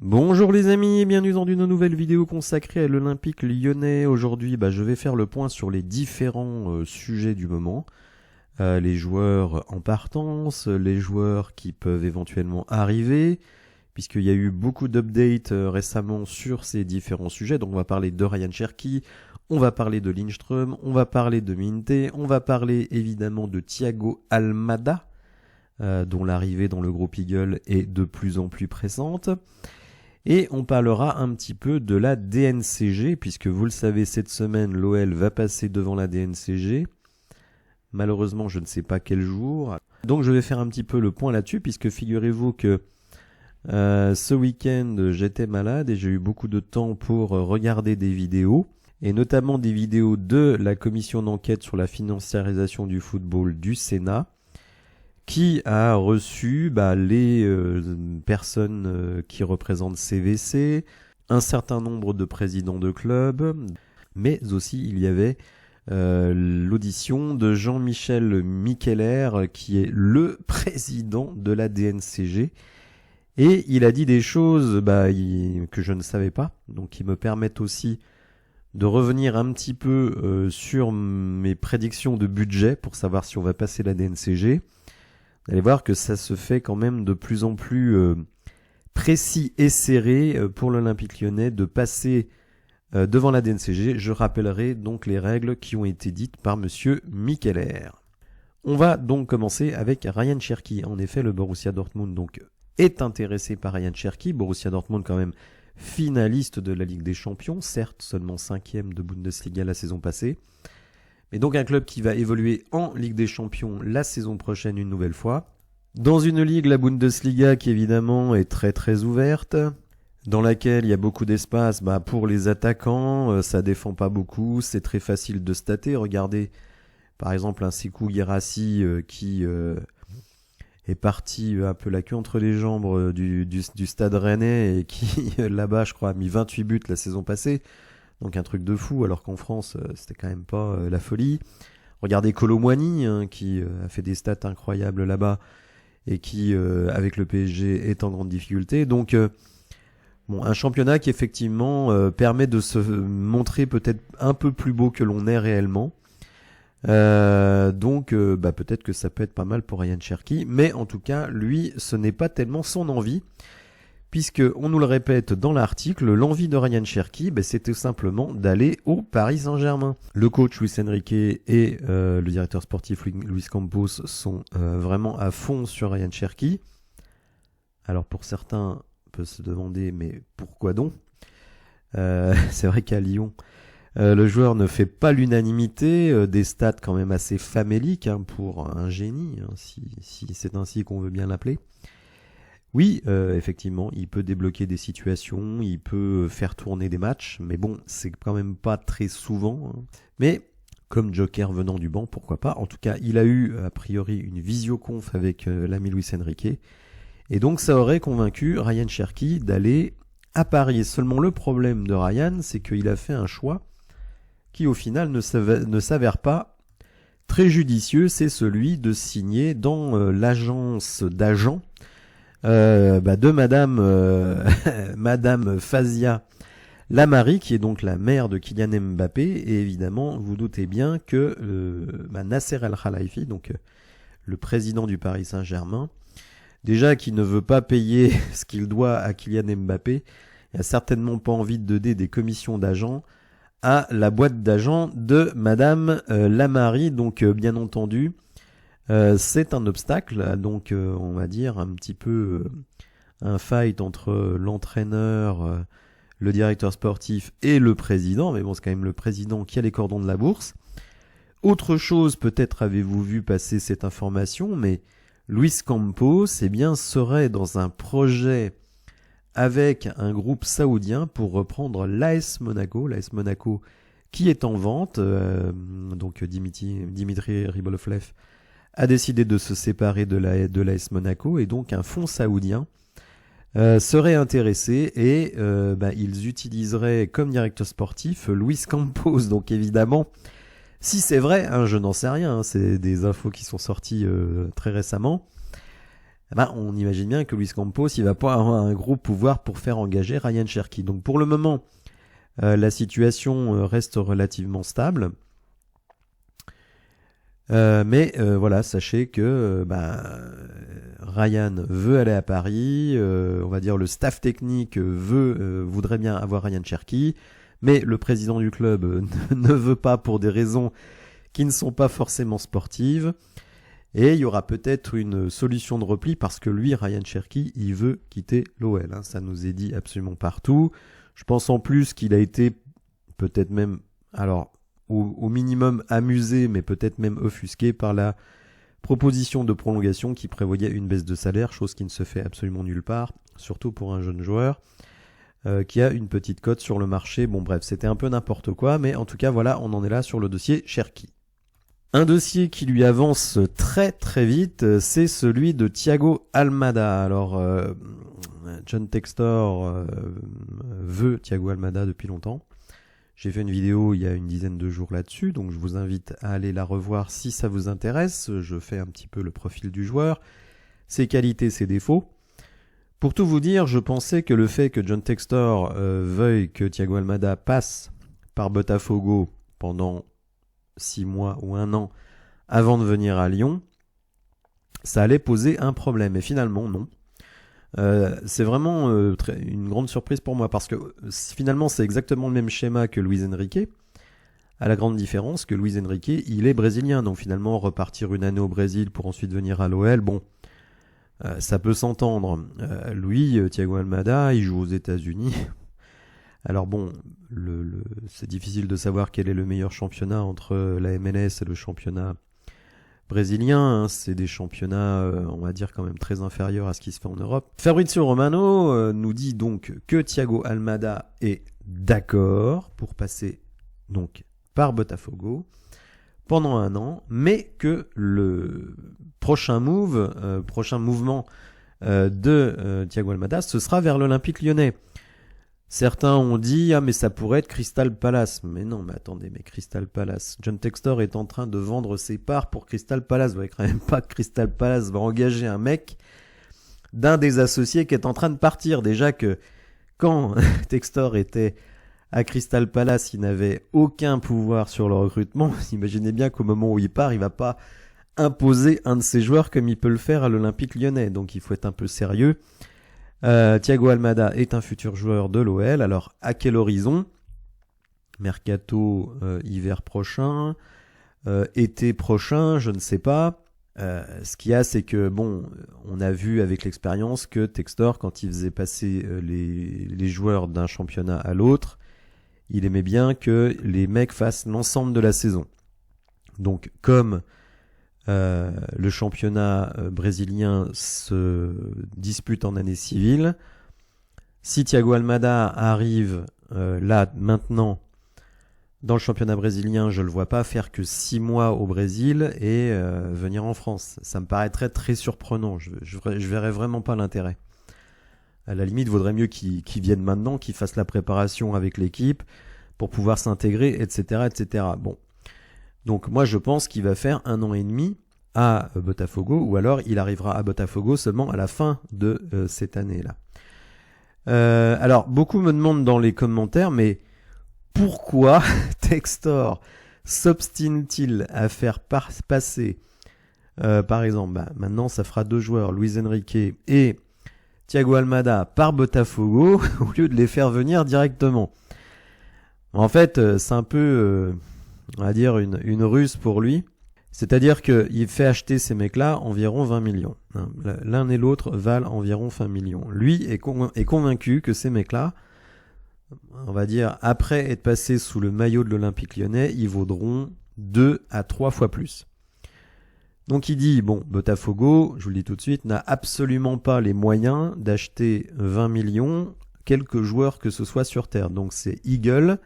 Bonjour les amis et bienvenue dans une nouvelle vidéo consacrée à l'Olympique lyonnais. Aujourd'hui, je vais faire le point sur les différents sujets du moment. Les joueurs en partance, les joueurs qui peuvent éventuellement arriver, puisqu'il y a eu beaucoup d'updates récemment sur ces différents sujets. Donc on va parler de Ryan Cherki, on va parler de Lindström, on va parler de Minte, on va parler évidemment de Thiago Almada, dont l'arrivée dans le groupe Eagle est de plus en plus pressante. Et on parlera un petit peu de la DNCG, puisque vous le savez, cette semaine, l'OL va passer devant la DNCG. Malheureusement, je ne sais pas quel jour. Donc je vais faire un petit peu le point là-dessus, puisque figurez-vous que ce week-end, j'étais malade et j'ai eu beaucoup de temps pour regarder des vidéos, et notamment des vidéos de la commission d'enquête sur la financiarisation du football du Sénat, qui a reçu les personnes qui représentent CVC, un certain nombre de présidents de clubs, mais aussi il y avait l'audition de Jean-Michel Micheler, qui est le président de la DNCG, et il a dit des choses que je ne savais pas, donc qui me permettent aussi de revenir un petit peu sur mes prédictions de budget pour savoir si on va passer la DNCG. Vous allez voir que ça se fait quand même de plus en plus précis et serré pour l'Olympique lyonnais de passer devant la DNCG. Je rappellerai donc les règles qui ont été dites par monsieur Micheler. On va donc commencer avec Ryan Cherki. En effet, le Borussia Dortmund est intéressé par Ryan Cherki. Borussia Dortmund quand même finaliste de la Ligue des Champions, certes seulement 5e de Bundesliga la saison passée. Mais donc un club qui va évoluer en Ligue des Champions la saison prochaine une nouvelle fois. Dans une ligue, la Bundesliga, qui évidemment est très très ouverte, dans laquelle il y a beaucoup d'espace pour les attaquants, ça défend pas beaucoup, c'est très facile de stater. Regardez par exemple un Sekou Guirassy qui est parti un peu la queue entre les jambes du stade rennais et qui là-bas je crois a mis 28 buts la saison passée. Donc un truc de fou, alors qu'en France, c'était quand même pas la folie. Regardez Kolo Muani, qui a fait des stats incroyables là-bas, et qui, avec le PSG, est en grande difficulté. Donc, un championnat qui, effectivement, permet de se montrer peut-être un peu plus beau que l'on est réellement. Peut-être que ça peut être pas mal pour Ryan Cherki. Mais en tout cas, lui, ce n'est pas tellement son envie. Puisque, on nous le répète dans l'article, l'envie de Ryan Cherki, c'était simplement d'aller au Paris Saint-Germain. Le coach Luis Enrique et le directeur sportif Luis Campos sont vraiment à fond sur Ryan Cherki. Alors pour certains, on peut se demander, mais pourquoi donc c'est vrai qu'à Lyon, le joueur ne fait pas l'unanimité, des stats quand même assez faméliques pour un génie, si c'est ainsi qu'on veut bien l'appeler. Oui, effectivement, il peut débloquer des situations, il peut faire tourner des matchs, mais bon, c'est quand même pas très souvent. Mais comme joker venant du banc, pourquoi pas. En tout cas, il a eu a priori une visioconf avec l'ami Luis Enrique, et donc ça aurait convaincu Ryan Cherki d'aller à Paris. Seulement le problème de Ryan, c'est qu'il a fait un choix qui au final ne s'avère pas très judicieux, c'est celui de signer dans l'agence d'agents de Madame Fazia Lamari, qui est donc la mère de Kylian Mbappé, et évidemment vous doutez bien que Nasser El Khelaifi, donc le président du Paris Saint-Germain, déjà qui ne veut pas payer ce qu'il doit à Kylian Mbappé, il a certainement pas envie de donner des commissions d'agents à la boîte d'agents de Madame Lamari, donc bien entendu c'est un obstacle, donc on va dire un petit peu un fight entre l'entraîneur, le directeur sportif et le président, mais bon, c'est quand même le président qui a les cordons de la bourse. Autre chose, peut-être avez-vous vu passer cette information, mais Luis Campos serait dans un projet avec un groupe saoudien pour reprendre l'AS Monaco qui est en vente, donc Dimitri Ribolovlev a décidé de se séparer de l'AS Monaco, et donc un fonds saoudien serait intéressé, et ils utiliseraient comme directeur sportif Luis Campos. Donc évidemment, si c'est vrai, je n'en sais rien, c'est des infos qui sont sorties très récemment, on imagine bien que Luis Campos, il va pas avoir un gros pouvoir pour faire engager Ryan Cherki. Donc pour le moment, la situation reste relativement stable. Mais voilà, sachez que Ryan veut aller à Paris, on va dire le staff technique voudrait bien avoir Ryan Cherki, mais le président du club ne veut pas pour des raisons qui ne sont pas forcément sportives. Et il y aura peut-être une solution de repli parce que lui, Ryan Cherki, il veut quitter l'OL. Hein. Ça nous est dit absolument partout. Je pense en plus qu'il a été peut-être même, alors au minimum amusé, mais peut-être même offusqué par la proposition de prolongation qui prévoyait une baisse de salaire, chose qui ne se fait absolument nulle part, surtout pour un jeune joueur qui a une petite cote sur le marché. Bon bref, c'était un peu n'importe quoi, mais en tout cas voilà, on en est là sur le dossier Cherki. Un dossier qui lui avance très très vite, c'est celui de Thiago Almada. Alors, John Textor veut Thiago Almada depuis longtemps. J'ai fait une vidéo il y a une dizaine de jours là-dessus, donc je vous invite à aller la revoir si ça vous intéresse. Je fais un petit peu le profil du joueur, ses qualités, ses défauts. Pour tout vous dire, je pensais que le fait que John Textor veuille que Thiago Almada passe par Botafogo pendant 6 mois ou 1 an avant de venir à Lyon, ça allait poser un problème. Et finalement, non. C'est vraiment une grande surprise pour moi parce que finalement, c'est exactement le même schéma que Luis Enrique. À la grande différence que Luis Enrique, il est brésilien. Donc finalement, repartir une année au Brésil pour ensuite venir à l'OL, bon, ça peut s'entendre. Lui, Thiago Almada, il joue aux États-Unis. Alors bon, c'est difficile de savoir quel est le meilleur championnat entre la MLS et le championnat brésilien. Hein. C'est des championnats, on va dire, quand même très inférieurs à ce qui se fait en Europe. Fabrizio Romano nous dit donc que Thiago Almada est d'accord pour passer donc par Botafogo pendant 1 an, mais que le prochain mouvement de Thiago Almada, ce sera vers l'Olympique Lyonnais. Certains ont dit « Ah, mais ça pourrait être Crystal Palace ». Mais non, mais attendez, mais Crystal Palace. John Textor est en train de vendre ses parts pour Crystal Palace. Vous voyez quand même pas que Crystal Palace va engager un mec d'un des associés qui est en train de partir. Déjà que quand Textor était à Crystal Palace, il n'avait aucun pouvoir sur le recrutement. Imaginez bien qu'au moment où il part, il va pas imposer un de ses joueurs comme il peut le faire à l'Olympique Lyonnais. Donc il faut être un peu sérieux. Thiago Almada est un futur joueur de l'OL. Alors, à quel horizon? Mercato hiver prochain, été prochain, je ne sais pas. Ce qu'il y a, c'est que, bon, on a vu avec l'expérience que Textor, quand il faisait passer les joueurs d'un championnat à l'autre, il aimait bien que les mecs fassent l'ensemble de la saison. Donc, comme le championnat brésilien se dispute en année civile. Si Thiago Almada arrive là maintenant dans le championnat brésilien, je le vois pas faire que 6 mois au Brésil et venir en France. Ça me paraîtrait très surprenant. Je verrais vraiment pas l'intérêt. À la limite, vaudrait mieux qu'il vienne maintenant, qu'il fasse la préparation avec l'équipe pour pouvoir s'intégrer, etc., etc. Bon. Donc moi je pense qu'il va faire 1 an et demi à Botafogo, ou alors il arrivera à Botafogo seulement à la fin de cette année-là. Alors beaucoup me demandent dans les commentaires, mais pourquoi Textor s'obstine-t-il à faire passer, par exemple, maintenant ça fera 2 joueurs, Luis Enrique et Thiago Almada par Botafogo, au lieu de les faire venir directement. En fait, c'est un peu, on va dire, une ruse pour lui. C'est-à-dire qu'il fait acheter ces mecs-là environ 20 millions. L'un et l'autre valent environ 20 millions. Lui est convaincu que ces mecs-là, on va dire, après être passés sous le maillot de l'Olympique Lyonnais, ils vaudront 2 à 3 fois plus. Donc il dit, bon, Botafogo, je vous le dis tout de suite, n'a absolument pas les moyens d'acheter 20 millions, quelques joueurs que ce soit sur Terre. Donc c'est Eagle,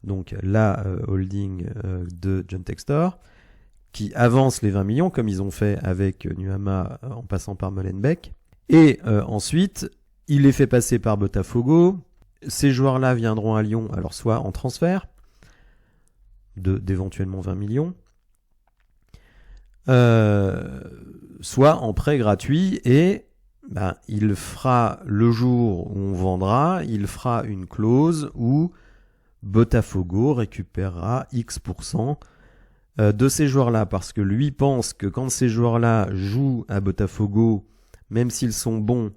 donc la holding de John Textor, qui avance les 20 millions, comme ils ont fait avec Nuama en passant par Molenbeek. Et ensuite, il les fait passer par Botafogo. Ces joueurs-là viendront à Lyon, alors soit en transfert, d'éventuellement 20 millions, soit en prêt gratuit et il fera le jour où on vendra, il fera une clause où Botafogo récupérera X% de ces joueurs-là, parce que lui pense que quand ces joueurs-là jouent à Botafogo, même s'ils sont bons,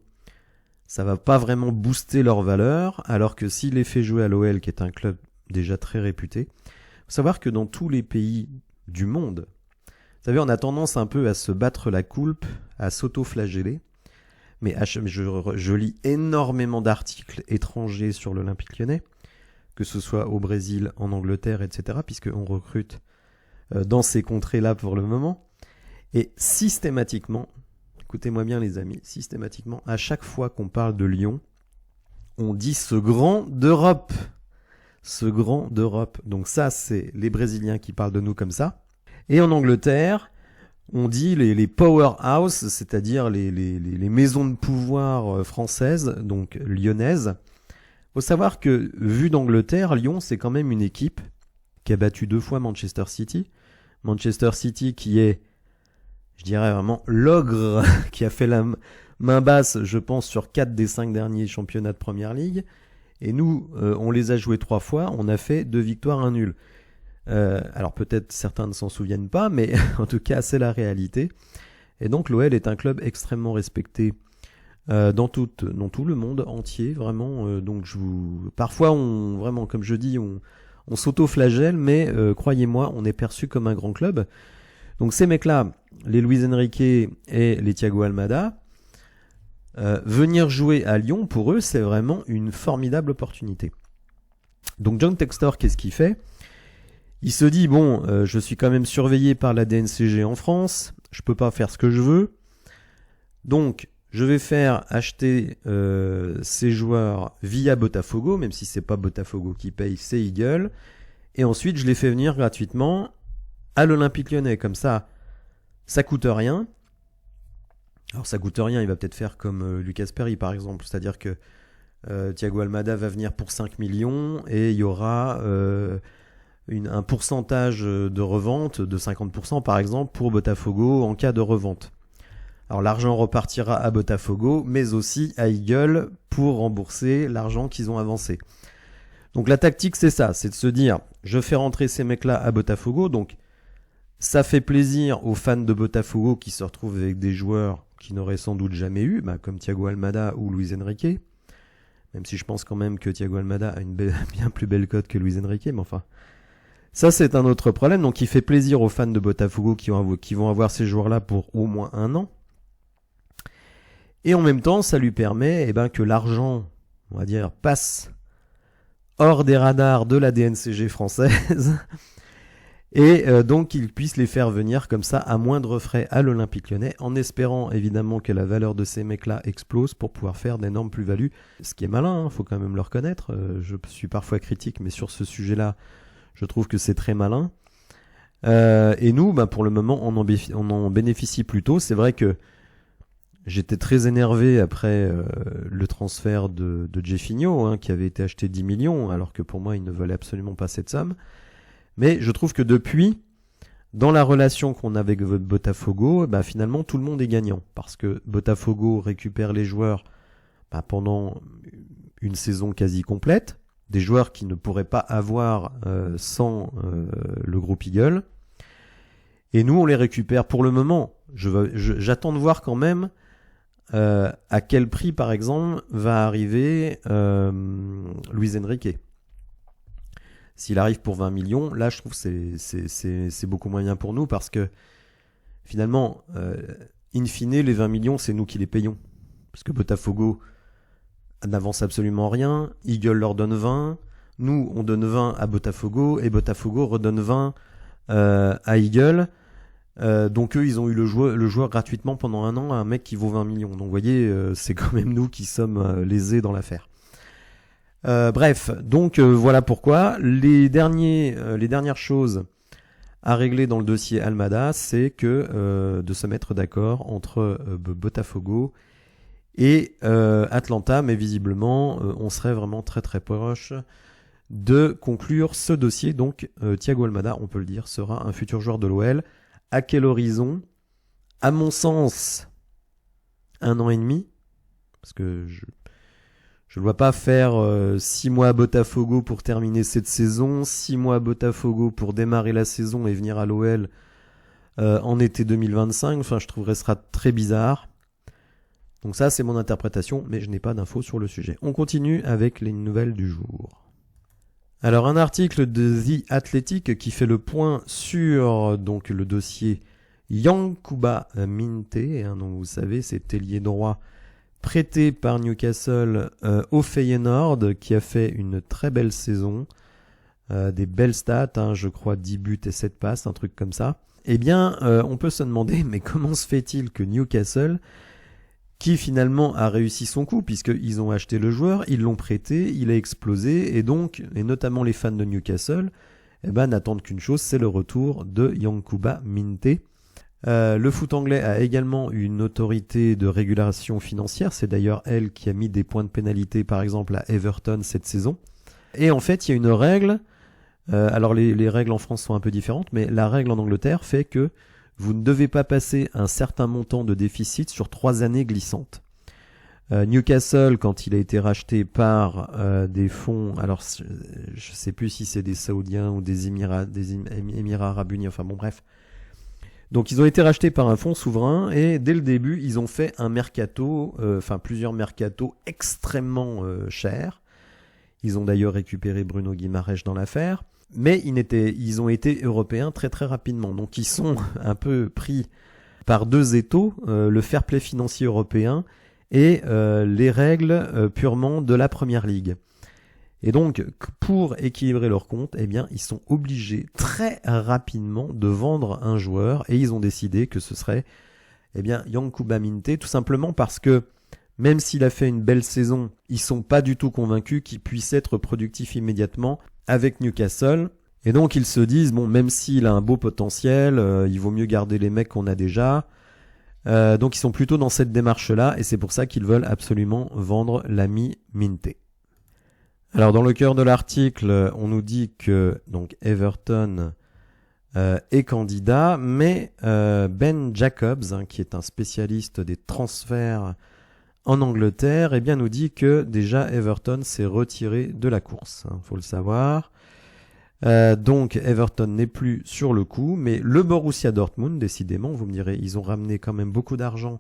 ça va pas vraiment booster leur valeur, alors que s'il les fait jouer à l'OL, qui est un club déjà très réputé, faut savoir que dans tous les pays du monde, vous savez, on a tendance un peu à se battre la coulpe, à s'auto-flageller, mais je lis énormément d'articles étrangers sur l'Olympique Lyonnais, que ce soit au Brésil, en Angleterre, etc., puisqu'on recrute dans ces contrées-là pour le moment. Et systématiquement, écoutez-moi bien les amis, systématiquement, à chaque fois qu'on parle de Lyon, on dit ce grand d'Europe. Ce grand d'Europe. Donc ça, c'est les Brésiliens qui parlent de nous comme ça. Et en Angleterre, on dit les powerhouse, c'est-à-dire les maisons de pouvoir françaises, donc lyonnaises. Faut savoir que, vu d'Angleterre, Lyon, c'est quand même une équipe qui a battu 2 fois Manchester City. Manchester City qui est, je dirais vraiment, l'ogre qui a fait la main basse, je pense, sur 4 des 5 derniers championnats de Première Ligue. Et nous, on les a joués 3 fois, on a fait 2 victoires, 1 nul. Alors peut-être certains ne s'en souviennent pas, mais en tout cas, c'est la réalité. Et donc l'OL est un club extrêmement respecté dans tout le monde entier, vraiment. Donc parfois, vraiment, comme je dis, on s'auto-flagelle, mais croyez-moi, on est perçu comme un grand club. Donc ces mecs-là, les Luis Enrique et les Thiago Almada, venir jouer à Lyon, pour eux, c'est vraiment une formidable opportunité. Donc John Textor, qu'est-ce qu'il fait ? Il se dit, bon, je suis quand même surveillé par la DNCG en France, je peux pas faire ce que je veux, donc je vais faire acheter ces joueurs via Botafogo, même si c'est pas Botafogo qui paye, c'est Eagle, et ensuite je les fais venir gratuitement à l'Olympique Lyonnais, comme ça coûte rien. Alors ça coûte rien, il va peut-être faire comme Lucas Perry par exemple, c'est-à-dire que Thiago Almada va venir pour 5 millions et il y aura un pourcentage de revente de 50% par exemple pour Botafogo en cas de revente. Alors l'argent repartira à Botafogo, mais aussi à Eagle pour rembourser l'argent qu'ils ont avancé. Donc la tactique c'est ça, c'est de se dire, je fais rentrer ces mecs-là à Botafogo, donc ça fait plaisir aux fans de Botafogo qui se retrouvent avec des joueurs qu'ils n'auraient sans doute jamais eu, comme Thiago Almada ou Luis Enrique, même si je pense quand même que Thiago Almada a une bien plus belle cote que Luis Enrique, mais enfin, ça c'est un autre problème. Donc il fait plaisir aux fans de Botafogo qui vont avoir ces joueurs-là pour au moins 1 an. Et en même temps, ça lui permet que l'argent, on va dire, passe hors des radars de la DNCG française et donc qu'il puisse les faire venir comme ça à moindre frais à l'Olympique Lyonnais, en espérant évidemment que la valeur de ces mecs-là explose pour pouvoir faire d'énormes plus-values, ce qui est malin, faut quand même le reconnaître. Je suis parfois critique, mais sur ce sujet-là, je trouve que c'est très malin. Et nous, pour le moment, on en bénéficie plutôt. C'est vrai que j'étais très énervé après le transfert de Jeffinho, qui avait été acheté 10 millions, alors que pour moi, il ne valait absolument pas cette somme. Mais je trouve que depuis, dans la relation qu'on a avec Botafogo, finalement, tout le monde est gagnant. Parce que Botafogo récupère les joueurs pendant une saison quasi complète, des joueurs qui ne pourraient pas avoir sans le groupe Eagle. Et nous, on les récupère pour le moment. J'attends de voir quand même à quel prix, par exemple, va arriver Luis Enrique. S'il arrive pour 20 millions, là, je trouve que c'est beaucoup moins bien pour nous parce que finalement, in fine, les 20 millions, c'est nous qui les payons. Parce que Botafogo n'avance absolument rien, Eagle leur donne 20, nous, on donne 20 à Botafogo et Botafogo redonne 20 à Eagle. Donc eux, ils ont eu le joueur gratuitement pendant 1 an à un mec qui vaut 20 millions. Donc vous voyez, c'est quand même nous qui sommes lésés dans l'affaire. Bref, donc voilà pourquoi. Les dernières choses à régler dans le dossier Almada, c'est que de se mettre d'accord entre Botafogo et Atlanta, mais visiblement, on serait vraiment très très proche de conclure ce dossier. Donc Thiago Almada, on peut le dire, sera un futur joueur de l'OL À quel horizon? À mon sens, 1 an et demi, parce que je ne vois pas faire 6 mois à Botafogo pour terminer cette saison, 6 mois à Botafogo pour démarrer la saison et venir à l'OL en été 2025. Enfin, je trouverais ça très bizarre. Donc ça, c'est mon interprétation, mais je n'ai pas d'infos sur le sujet. On continue avec les nouvelles du jour. Alors, un article de The Athletic qui fait le point sur donc le dossier Yankuba Minteh, hein, donc vous savez, c'est ailier droit prêté par Newcastle au Feyenoord, qui a fait une très belle saison, des belles stats, hein, je crois 10 buts et 7 passes, un truc comme ça. Eh bien, on peut se demander, mais comment se fait-il que Newcastle, qui finalement a réussi son coup, puisqu'ils ont acheté le joueur, ils l'ont prêté, il a explosé, et donc, et notamment les fans de Newcastle, eh ben, n'attendent qu'une chose, c'est le retour de Yankuba Minteh. Le foot anglais a également une autorité de régulation financière, c'est d'ailleurs elle qui a mis des points de pénalité par exemple à Everton cette saison. Et en fait, il y a une règle, alors les règles en France sont un peu différentes, mais la règle en Angleterre fait que vous ne devez pas passer un certain montant de déficit sur 3 années glissantes. Newcastle, quand il a été racheté par des fonds, alors je ne sais plus si c'est des Saoudiens ou des Émirats Arabes Unis, enfin bon bref. Donc ils ont été rachetés par un fonds souverain et dès le début ils ont fait un mercato, plusieurs mercatos extrêmement chers. Ils ont d'ailleurs récupéré Bruno Guimaraes dans l'affaire, mais ils ont été européens très très rapidement. Donc ils sont un peu pris par deux étaux, le fair play financier européen et les règles purement de la Première Ligue. Et donc, pour équilibrer leur compte, eh bien, ils sont obligés très rapidement de vendre un joueur et ils ont décidé que ce serait, eh bien, Yankuba Minteh, tout simplement parce que même s'il a fait une belle saison, ils sont pas du tout convaincus qu'il puisse être productif immédiatement avec Newcastle. Et donc, ils se disent, bon, même s'il a un beau potentiel, il vaut mieux garder les mecs qu'on a déjà. Donc, ils sont plutôt dans cette démarche-là et c'est pour ça qu'ils veulent absolument vendre l'ami Minteh. Alors dans le cœur de l'article, on nous dit que donc Everton est candidat, mais Ben Jacobs, hein, qui est un spécialiste des transferts en Angleterre, eh bien nous dit que déjà Everton s'est retiré de la course, hein, faut le savoir. Donc Everton n'est plus sur le coup, mais le Borussia Dortmund, décidément, vous me direz, ils ont ramené quand même beaucoup d'argent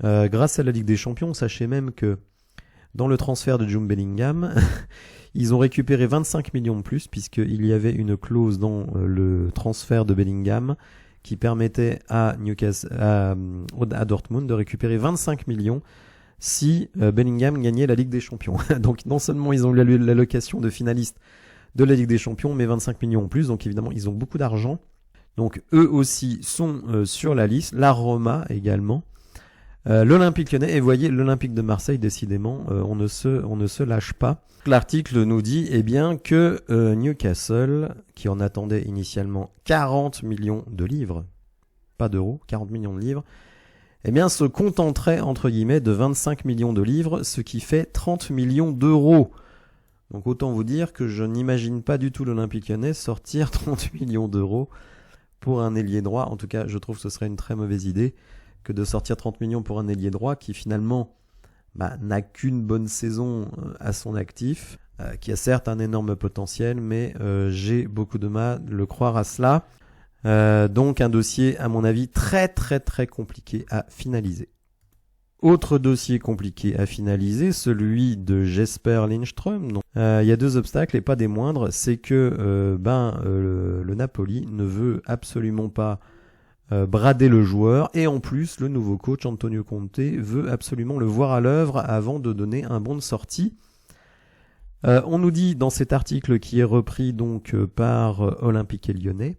grâce à la Ligue des Champions. Sachez même que dans le transfert de Jude Bellingham, ils ont récupéré 25 millions de plus, puisqu'il y avait une clause dans le transfert de Bellingham qui permettait à Dortmund de récupérer 25 millions si Bellingham gagnait la Ligue des Champions. Donc non seulement ils ont eu l'allocation de finaliste de la Ligue des Champions, mais 25 millions en plus, donc évidemment ils ont beaucoup d'argent. Donc eux aussi sont sur la liste, la Roma également. L'Olympique Lyonnais, et voyez l'Olympique de Marseille, décidément, on ne se lâche pas. L'article nous dit bien que Newcastle, qui en attendait initialement 40 millions de livres, pas d'euros, 40 millions de livres, se contenterait entre guillemets de 25 millions de livres, ce qui fait 30 millions d'euros. Donc autant vous dire que je n'imagine pas du tout l'Olympique Lyonnais sortir 30 millions d'euros pour un ailier droit. En tout cas, je trouve que ce serait une très mauvaise idée que de sortir 30 millions pour un ailier droit qui finalement n'a qu'une bonne saison à son actif, qui a certes un énorme potentiel, mais j'ai beaucoup de mal à le croire à cela. Donc un dossier, à mon avis, très très très compliqué à finaliser. Autre dossier compliqué à finaliser, celui de Jesper Lindström. Donc, y a 2 obstacles et pas des moindres, c'est que le Napoli ne veut absolument pas brader le joueur, et en plus le nouveau coach Antonio Conte veut absolument le voir à l'œuvre avant de donner un bon de sortie. On nous dit dans cet article qui est repris donc par Olympique Lyonnais,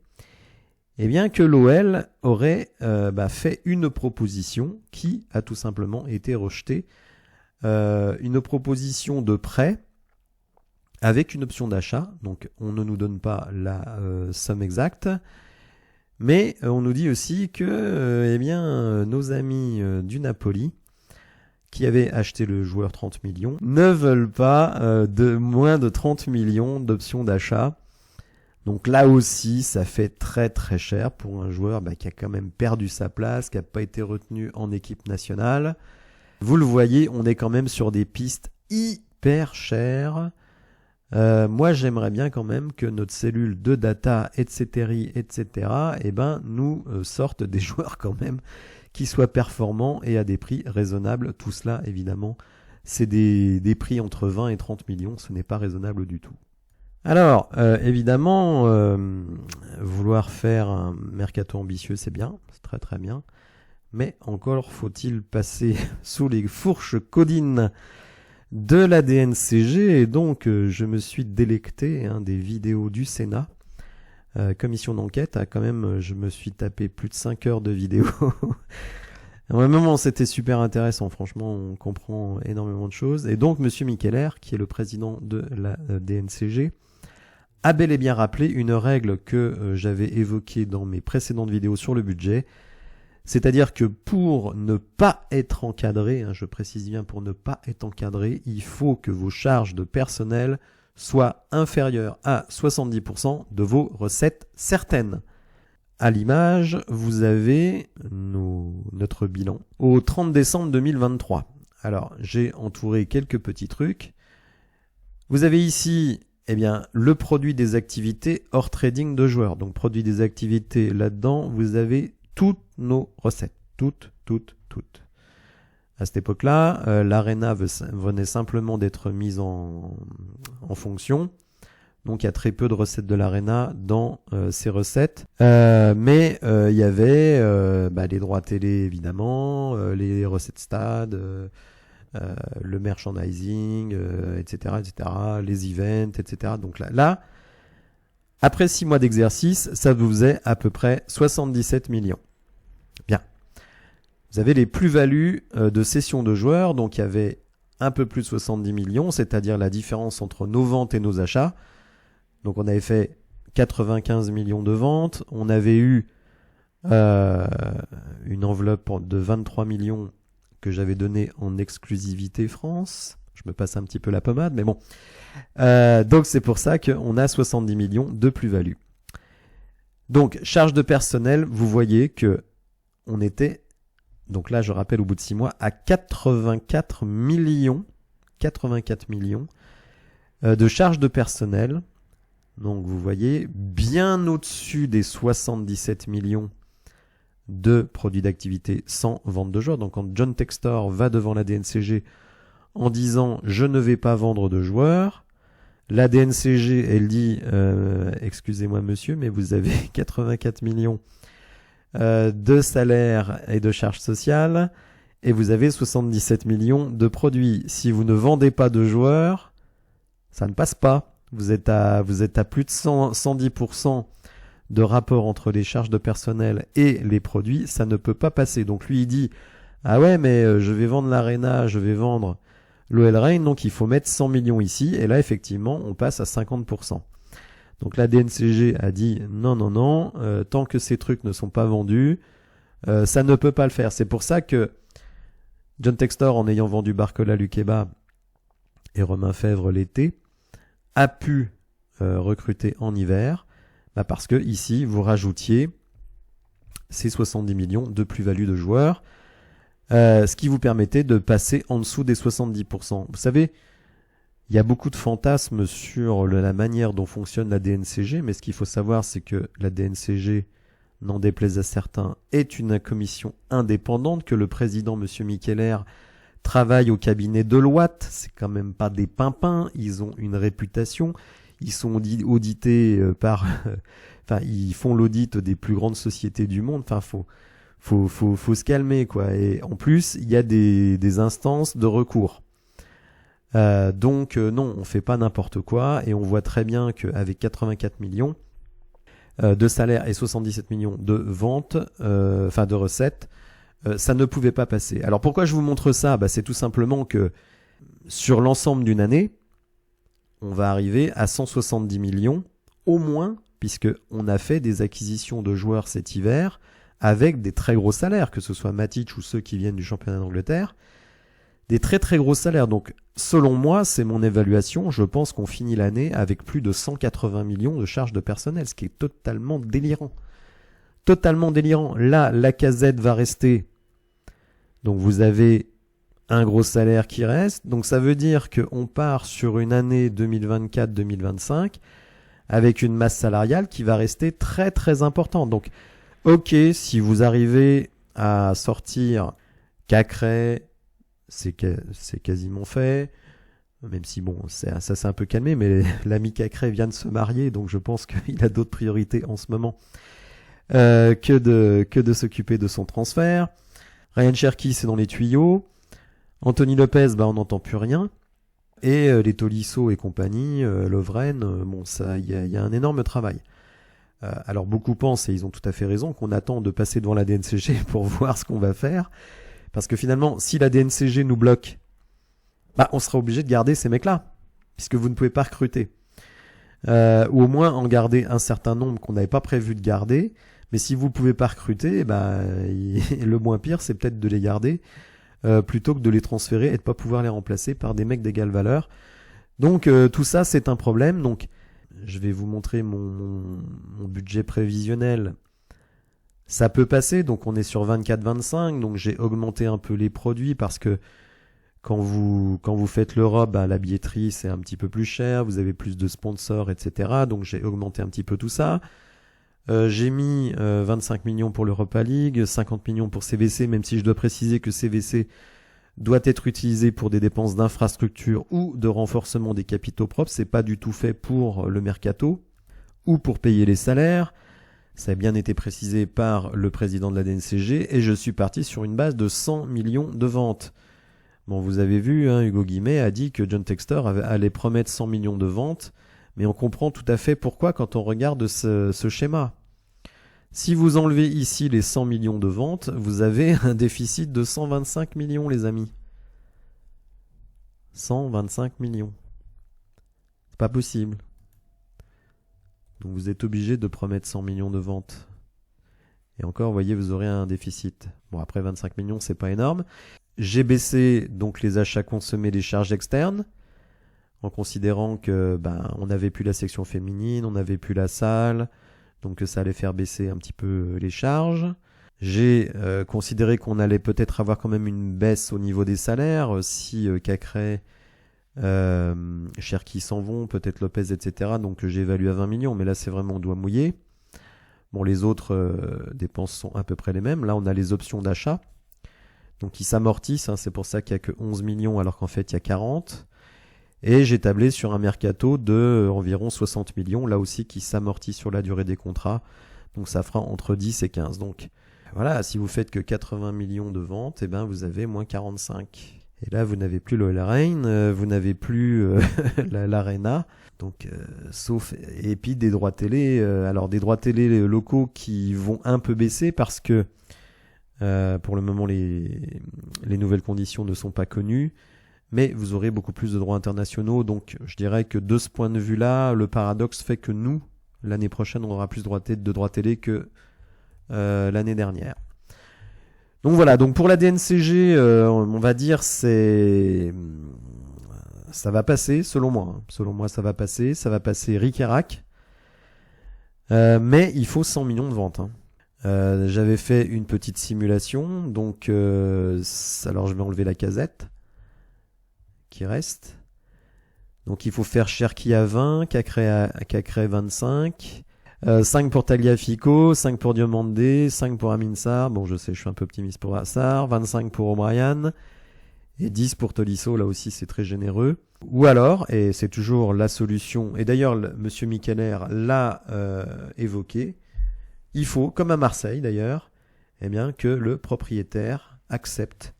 que l'OL aurait fait une proposition qui a tout simplement été rejetée, une proposition de prêt avec une option d'achat. Donc on ne nous donne pas la somme exacte. Mais on nous dit aussi que nos amis du Napoli, qui avaient acheté le joueur 30 millions, ne veulent pas de moins de 30 millions d'options d'achat. Donc là aussi, ça fait très très cher pour un joueur qui a quand même perdu sa place, qui n'a pas été retenu en équipe nationale. Vous le voyez, on est quand même sur des pistes hyper chères. Moi, j'aimerais bien quand même que notre cellule de data, etc., nous sorte des joueurs quand même qui soient performants et à des prix raisonnables. Tout cela, évidemment, c'est des prix entre 20 et 30 millions. Ce n'est pas raisonnable du tout. Alors, évidemment, vouloir faire un mercato ambitieux, c'est bien, c'est très très bien. Mais encore faut-il passer sous les fourches codines de la DNCG. Et donc, je me suis délecté des vidéos du Sénat. Commission d'enquête, quand même, je me suis tapé plus de 5 heures de vidéos. À un moment, c'était super intéressant. Franchement, on comprend énormément de choses. Et donc, Monsieur Mikeler, qui est le président de la DNCG, a bel et bien rappelé une règle que j'avais évoquée dans mes précédentes vidéos sur le budget. C'est-à-dire que pour ne pas être encadré, je précise bien pour ne pas être encadré, il faut que vos charges de personnel soient inférieures à 70% de vos recettes certaines. À l'image, vous avez notre bilan au 30 décembre 2023. Alors, j'ai entouré quelques petits trucs. Vous avez ici le produit des activités hors trading de joueurs. Donc, produit des activités, là-dedans, vous avez toutes nos recettes. Toutes. À cette époque-là, l'Arena venait simplement d'être mise en fonction. Donc, il y a très peu de recettes de l'Arena dans ces recettes. Mais il y avait les droits télé, évidemment, les recettes stade, le merchandising, etc., les events, etc. Donc là, après 6 mois d'exercice, ça vous faisait à peu près 77 millions. Bien. Vous avez les plus-values de cession de joueurs. Donc, il y avait un peu plus de 70 millions, c'est-à-dire la différence entre nos ventes et nos achats. Donc, on avait fait 95 millions de ventes. On avait eu une enveloppe de 23 millions que j'avais donnée en exclusivité France. Je me passe un petit peu la pommade, mais bon. Donc, c'est pour ça qu'on a 70 millions de plus-value. Donc, charge de personnel, vous voyez que on était, donc là, je rappelle, au bout de 6 mois, à 84 millions de charges de personnel. Donc, vous voyez, bien au-dessus des 77 millions de produits d'activité sans vente de joueurs. Donc, quand John Textor va devant la DNCG en disant « Je ne vais pas vendre de joueurs », la DNCG, elle dit « Excusez-moi, monsieur, mais vous avez 84 millions de salaires et de charges sociales et vous avez 77 millions de produits. Si vous ne vendez pas de joueurs, ça ne passe pas. Vous êtes à plus de 110% de rapport entre les charges de personnel et les produits. Ça ne peut pas passer. Donc lui, il dit « Ah ouais, mais je vais vendre l'Arena, je vais vendre l'OL Reign, donc il faut mettre 100 millions ici. » Et là, effectivement, on passe à 50%. Donc la DNCG a dit non, tant que ces trucs ne sont pas vendus, ça ne peut pas le faire. C'est pour ça que John Textor, en ayant vendu Barcola, Luqueba et Romain Fèvre l'été, a pu recruter en hiver, parce que ici vous rajoutiez ces 70 millions de plus-value de joueurs, ce qui vous permettait de passer en dessous des 70%. Vous savez, il y a beaucoup de fantasmes sur la manière dont fonctionne la DNCG, mais ce qu'il faut savoir, c'est que la DNCG, n'en déplaise à certains, est une commission indépendante, que le président, M. Mikeler, travaille au cabinet Deloitte. C'est quand même pas des pimpins, ils ont une réputation, ils sont audités par... ils font l'audit des plus grandes sociétés du monde, faut se calmer, quoi. Et en plus, il y a des instances de recours. Donc non, on fait pas n'importe quoi et on voit très bien qu'avec 84 millions de salaires et 77 millions de ventes, de recettes, ça ne pouvait pas passer. Alors pourquoi je vous montre ça ? C'est tout simplement que sur l'ensemble d'une année, on va arriver à 170 millions au moins, puisque on a fait des acquisitions de joueurs cet hiver avec des très gros salaires, que ce soit Matic ou ceux qui viennent du championnat d'Angleterre. des très très gros salaires. Donc selon moi, c'est mon évaluation, je pense qu'on finit l'année avec plus de 180 millions de charges de personnel, ce qui est totalement délirant. Totalement délirant. Là, Lacazette va rester. Donc vous avez un gros salaire qui reste. Donc ça veut dire qu'on part sur une année 2024-2025 avec une masse salariale qui va rester très très importante. Donc ok, si vous arrivez à sortir Cacré, c'est quasiment fait. Même si bon, ça s'est un peu calmé, mais l'ami Cacré vient de se marier, donc je pense qu'il a d'autres priorités en ce moment que de s'occuper de son transfert. Ryan Cherki, c'est dans les tuyaux. Anthony Lopez, on n'entend plus rien. Et les Tolisso et compagnie, Lovren, il y a un énorme travail. Alors beaucoup pensent, et ils ont tout à fait raison, qu'on attend de passer devant la DNCG pour voir ce qu'on va faire. Parce que finalement, si la DNCG nous bloque, on sera obligé de garder ces mecs-là, puisque vous ne pouvez pas recruter. Ou au moins en garder un certain nombre qu'on n'avait pas prévu de garder. Mais si vous ne pouvez pas recruter, le moins pire, c'est peut-être de les garder plutôt que de les transférer et de ne pas pouvoir les remplacer par des mecs d'égale valeur. Donc tout ça, c'est un problème. Donc je vais vous montrer mon budget prévisionnel. Ça peut passer, donc on est sur 24-25, donc j'ai augmenté un peu les produits parce que quand vous faites l'Europe, la billetterie c'est un petit peu plus cher, vous avez plus de sponsors, etc. Donc j'ai augmenté un petit peu tout ça. J'ai mis 25 millions pour l'Europa League, 50 millions pour CVC, même si je dois préciser que CVC doit être utilisé pour des dépenses d'infrastructure ou de renforcement des capitaux propres. C'est pas du tout fait pour le mercato ou pour payer les salaires. Ça a bien été précisé par le président de la DNCG et je suis parti sur une base de 100 millions de ventes. Bon, vous avez vu, Hugo Guimet a dit que John Textor allait promettre 100 millions de ventes, mais on comprend tout à fait pourquoi quand on regarde ce schéma. Si vous enlevez ici les 100 millions de ventes, vous avez un déficit de 125 millions, les amis. 125 millions. C'est pas possible. Donc vous êtes obligé de promettre 100 millions de ventes. Et encore, vous voyez, vous aurez un déficit. Bon, après 25 millions, c'est pas énorme. J'ai baissé donc les achats consommés des charges externes, en considérant que on n'avait plus la section féminine, on n'avait plus la salle, donc ça allait faire baisser un petit peu les charges. J'ai considéré qu'on allait peut-être avoir quand même une baisse au niveau des salaires, si Cacré, Cherki s'en vont, peut-être Lopez, etc. Donc j'ai évalué à 20 millions, mais là c'est vraiment on doit mouiller. Bon, les autres dépenses sont à peu près les mêmes. Là on a les options d'achat, donc qui s'amortissent, c'est pour ça qu'il n'y a que 11 millions alors qu'en fait il y a 40. Et j'ai tablé sur un mercato de environ 60 millions, là aussi qui s'amortit sur la durée des contrats. Donc ça fera entre 10 et 15. Donc voilà, si vous faites que 80 millions de ventes, vous avez moins 45. Et là, vous n'avez plus le Lorraine, vous n'avez plus l'Arena. Donc, sauf, et puis des droits télé. Alors des droits télé locaux qui vont un peu baisser parce que pour le moment, les nouvelles conditions ne sont pas connues. Mais vous aurez beaucoup plus de droits internationaux. Donc je dirais que de ce point de vue-là, le paradoxe fait que nous, l'année prochaine, on aura plus de droits télé que l'année dernière. Donc voilà, donc pour la DNCG, on va dire ça va passer, selon moi. Selon moi, ça va passer ric et rac. Mais il faut 100 millions de ventes. J'avais fait une petite simulation, donc alors je vais enlever la casette qui reste. Donc il faut faire Cherki à 20, Cacré 25, 5 pour Tagliafico, 5 pour Diomandé, 5 pour Amin Sarr, bon je sais je suis un peu optimiste pour Sarr, 25 pour O'Brien et 10 pour Tolisso, là aussi c'est très généreux. Ou alors, et c'est toujours la solution, et d'ailleurs monsieur Mikeller l'a évoqué, il faut, comme à Marseille d'ailleurs, que le propriétaire accepte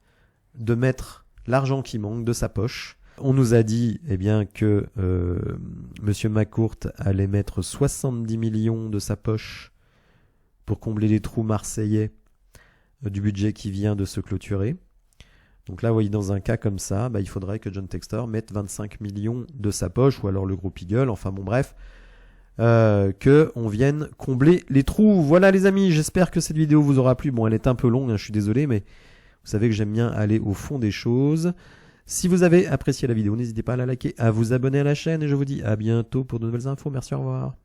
de mettre l'argent qui manque de sa poche. On nous a dit que Monsieur McCourt allait mettre 70 millions de sa poche pour combler les trous marseillais du budget qui vient de se clôturer. Donc là, vous voyez, dans un cas comme ça, il faudrait que John Textor mette 25 millions de sa poche, ou alors le groupe Eagle, enfin bon bref, qu'on vienne combler les trous. Voilà les amis, j'espère que cette vidéo vous aura plu. Bon, elle est un peu longue, je suis désolé, mais Vous savez que j'aime bien aller au fond des choses. Si vous avez apprécié la vidéo, n'hésitez pas à la liker, à vous abonner à la chaîne et je vous dis à bientôt pour de nouvelles infos. Merci, au revoir.